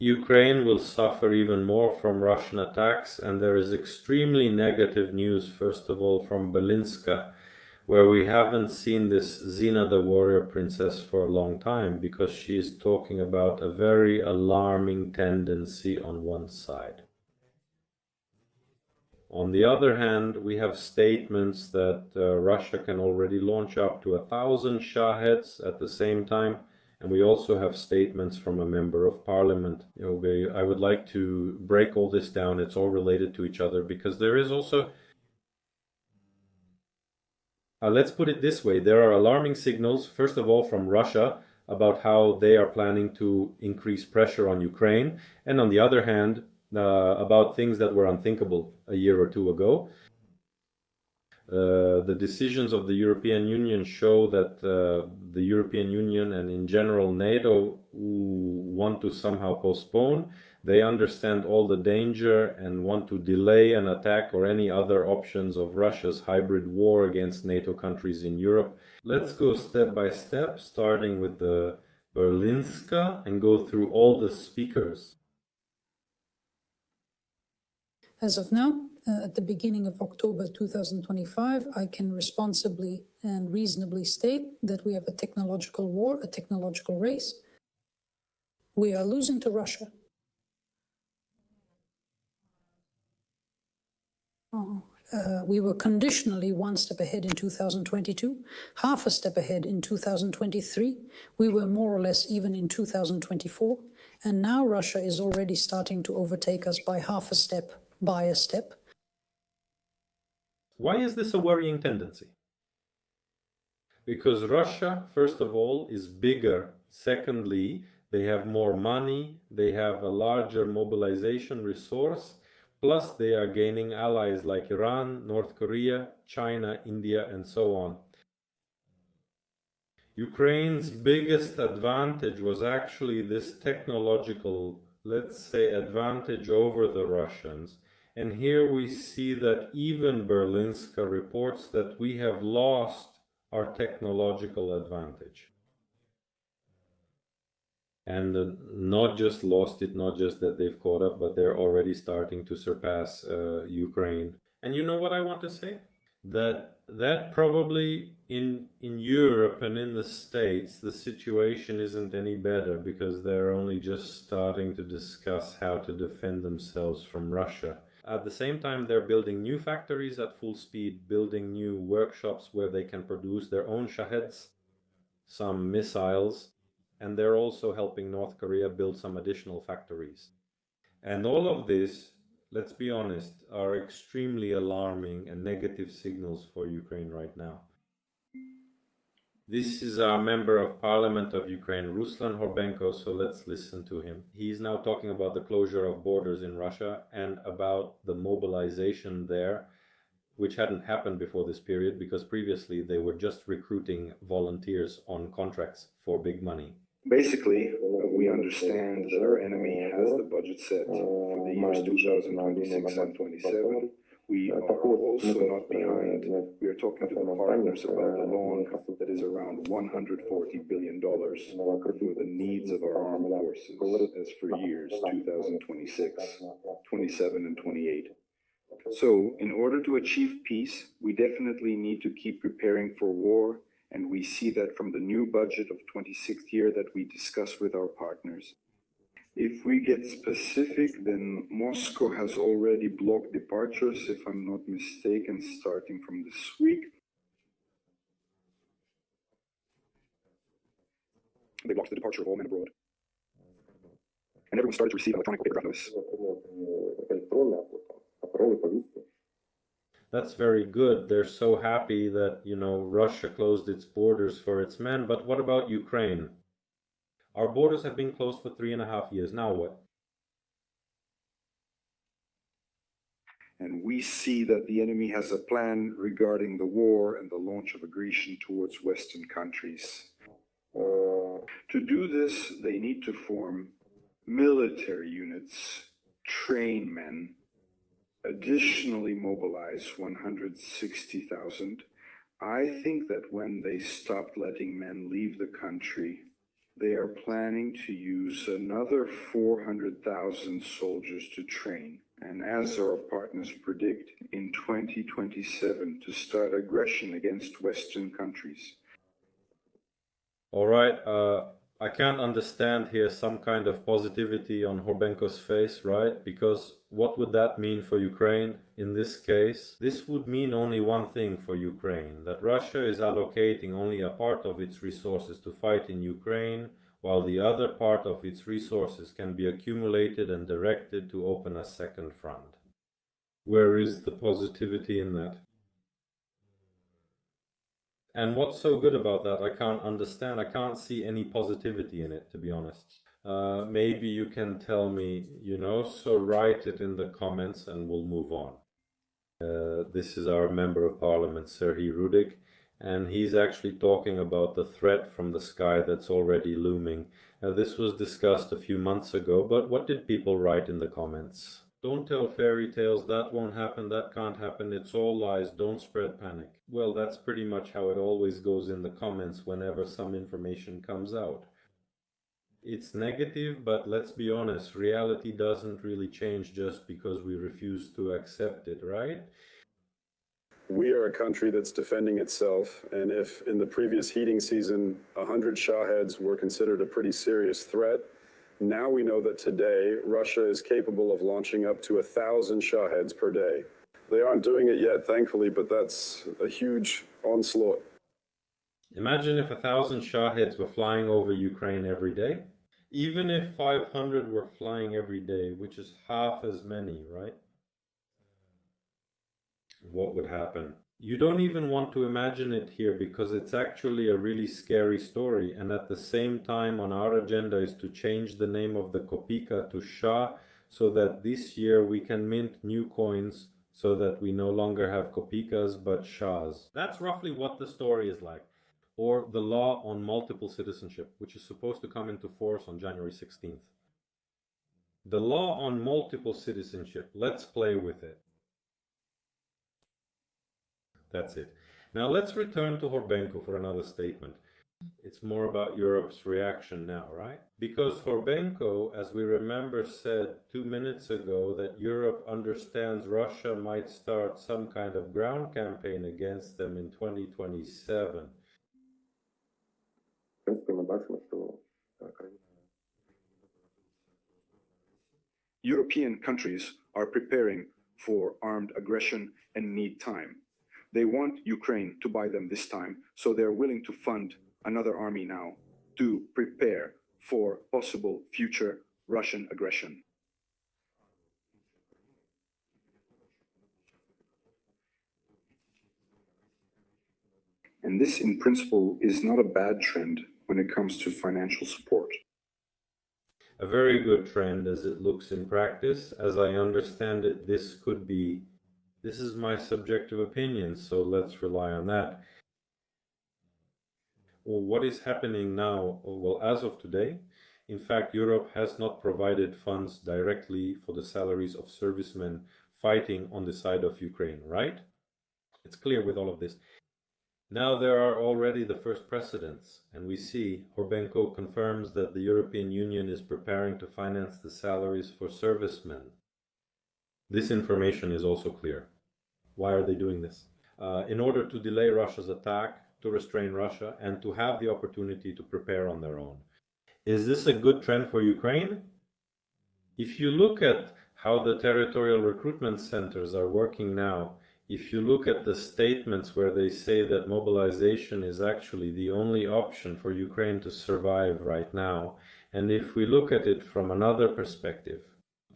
Ukraine will suffer even more from Russian attacks, and there is extremely negative news, first of all, from Belinska, where we haven't seen this Xena the warrior princess for a long time, because she is talking about a very alarming tendency on one side. On the other hand, we have statements that Russia can already launch up to 1,000 Shaheds at the same time, and we also have statements from a member of parliament. I would like to break all this down. It's all related to each other, because there is also let's put it this way. There are alarming signals, first of all, from Russia about how they are planning to increase pressure on Ukraine, and on the other hand, about things that were unthinkable a year or two ago. The decisions of the European Union show that the European Union and in general NATO want to somehow postpone. They understand all the danger and want to delay an attack or any other options of Russia's hybrid war against NATO countries in Europe. Let's go step by step, starting with the Berlinska, and go through all the speakers. As of now, at the beginning of October 2025, I can responsibly and reasonably state that we have a technological war, a technological race. We are losing to Russia. We were conditionally one step ahead in 2022, half a step ahead in 2023. We were more or less even in 2024. And now Russia is already starting to overtake us by half a step, by a step. Why is this a worrying tendency? Because Russia, first of all, is bigger. Secondly, they have more money, they have a larger mobilization resource, plus they are gaining allies like Iran, North Korea, China, India, and so on. Ukraine's biggest advantage was actually this technological, let's say, advantage over the Russians. And here we see that even Berlinska reports that we have lost our technological advantage. And not just lost it, not just that they've caught up, but they're already starting to surpass Ukraine. And you know what I want to say? That probably in Europe and in the States, the situation isn't any better, because they're only just starting to discuss how to defend themselves from Russia. At the same time, they're building new factories at full speed, building new workshops where they can produce their own Shaheds, some missiles, and they're also helping North Korea build some additional factories. And all of this, let's be honest, are extremely alarming and negative signals for Ukraine right now. This is our member of parliament of Ukraine, Ruslan Horbenko, so let's listen to him. He's now talking about the closure of borders in Russia and about the mobilization there, which hadn't happened before this period, because previously they were just recruiting volunteers on contracts for big money. Basically, we understand that our enemy has the budget set for the years 2026 and 27. We are also not behind. We are talking to the partners about the loan that is around $140 billion for the needs of our armed forces as for years 2026, 27, and 28. So, in order to achieve peace, we definitely need to keep preparing for war, and we see that from the new budget of 26th year that we discuss with our partners. If we get specific, then Moscow has already blocked departures, if I'm not mistaken, starting from this week. They blocked the departure of all men abroad. And everyone started to receive electronic paper notice. That's very good. They're so happy that, Russia closed its borders for its men. But what about Ukraine? Our borders have been closed for 3.5 years. Now what? And we see that the enemy has a plan regarding the war and the launch of aggression towards Western countries. To do this, they need to form military units, train men, additionally mobilize 160,000. I think that when they stopped letting men leave the country, they are planning to use another 400,000 soldiers to train, and as our partners predict, in 2027 to start aggression against Western countries. All right, I can't understand here some kind of positivity on Horbenko's face, right? Because what would that mean for Ukraine in this case? This would mean only one thing for Ukraine, that Russia is allocating only a part of its resources to fight in Ukraine, while the other part of its resources can be accumulated and directed to open a second front. Where is the positivity in that? And what's so good about that? I can't understand. I can't see any positivity in it, to be honest. Maybe you can tell me, so write it in the comments and we'll move on. This is our Member of Parliament, Serhiy Rudik, and he's actually talking about the threat from the sky that's already looming. This was discussed a few months ago, but what did people write in the comments? Don't tell fairy tales, that won't happen, that can't happen, it's all lies, don't spread panic. Well, that's pretty much how it always goes in the comments whenever some information comes out. It's negative, but let's be honest, reality doesn't really change just because we refuse to accept it, right? We are a country that's defending itself, and if in the previous heating season 100 Shaheds were considered a pretty serious threat, now we know that today Russia is capable of launching up to 1,000 Shaheds per day. They aren't doing it yet, thankfully, but that's a huge onslaught. Imagine if 1,000 Shaheds were flying over Ukraine every day. Even if 500 were flying every day, which is half as many, right? What would happen? You don't even want to imagine it here because it's actually a really scary story, and at the same time on our agenda is to change the name of the kopika to Shah so that this year we can mint new coins so that we no longer have kopikas but Shahs. That's roughly what the story is like. Or the law on multiple citizenship, which is supposed to come into force on January 16th. The law on multiple citizenship, let's play with it. That's it. Now let's return to Horbenko for another statement. It's more about Europe's reaction now, right? Because Horbenko, as we remember, said 2 minutes ago that Europe understands Russia might start some kind of ground campaign against them in 2027. European countries are preparing for armed aggression and need time. They want Ukraine to buy them this time, so they're willing to fund another army now to prepare for possible future Russian aggression. And this, in principle, is not a bad trend when it comes to financial support. A very good trend as it looks in practice. As I understand it, this is my subjective opinion, so let's rely on that. Well, what is happening now? Well, as of today, in fact, Europe has not provided funds directly for the salaries of servicemen fighting on the side of Ukraine, right? It's clear with all of this. Now there are already the first precedents, and we see Horbenko confirms that the European Union is preparing to finance the salaries for servicemen. This information is also clear. Why are they doing this? In order to delay Russia's attack, to restrain Russia, and to have the opportunity to prepare on their own. Is this a good trend for Ukraine? If you look at how the territorial recruitment centers are working now, if you look at the statements where they say that mobilization is actually the only option for Ukraine to survive right now, and if we look at it from another perspective,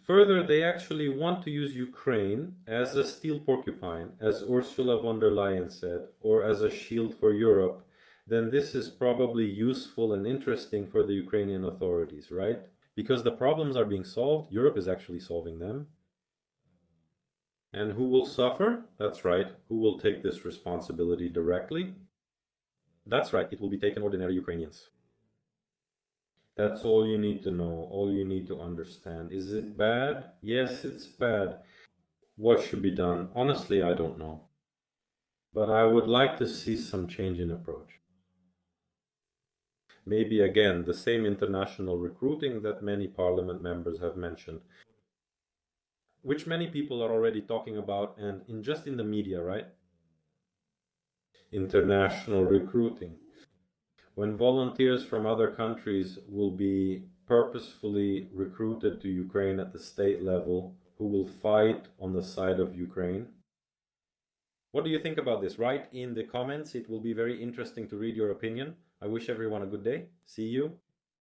further, they actually want to use Ukraine as a steel porcupine, as Ursula von der Leyen said, or as a shield for Europe, then this is probably useful and interesting for the Ukrainian authorities, right? Because the problems are being solved, Europe is actually solving them. And who will suffer? That's right. Who will take this responsibility directly? That's right. It will be taken ordinary Ukrainians. That's all you need to know, all you need to understand. Is it bad? Yes, it's bad. What should be done? Honestly, I don't know. But I would like to see some change in approach. maybe again the same international recruiting that many parliament members have mentioned, which many people are already talking about, and just in the media, right? International recruiting. When volunteers from other countries will be purposefully recruited to Ukraine at the state level, who will fight on the side of Ukraine. What do you think about this? Write in the comments. It will be very interesting to read your opinion. I wish everyone a good day. See you.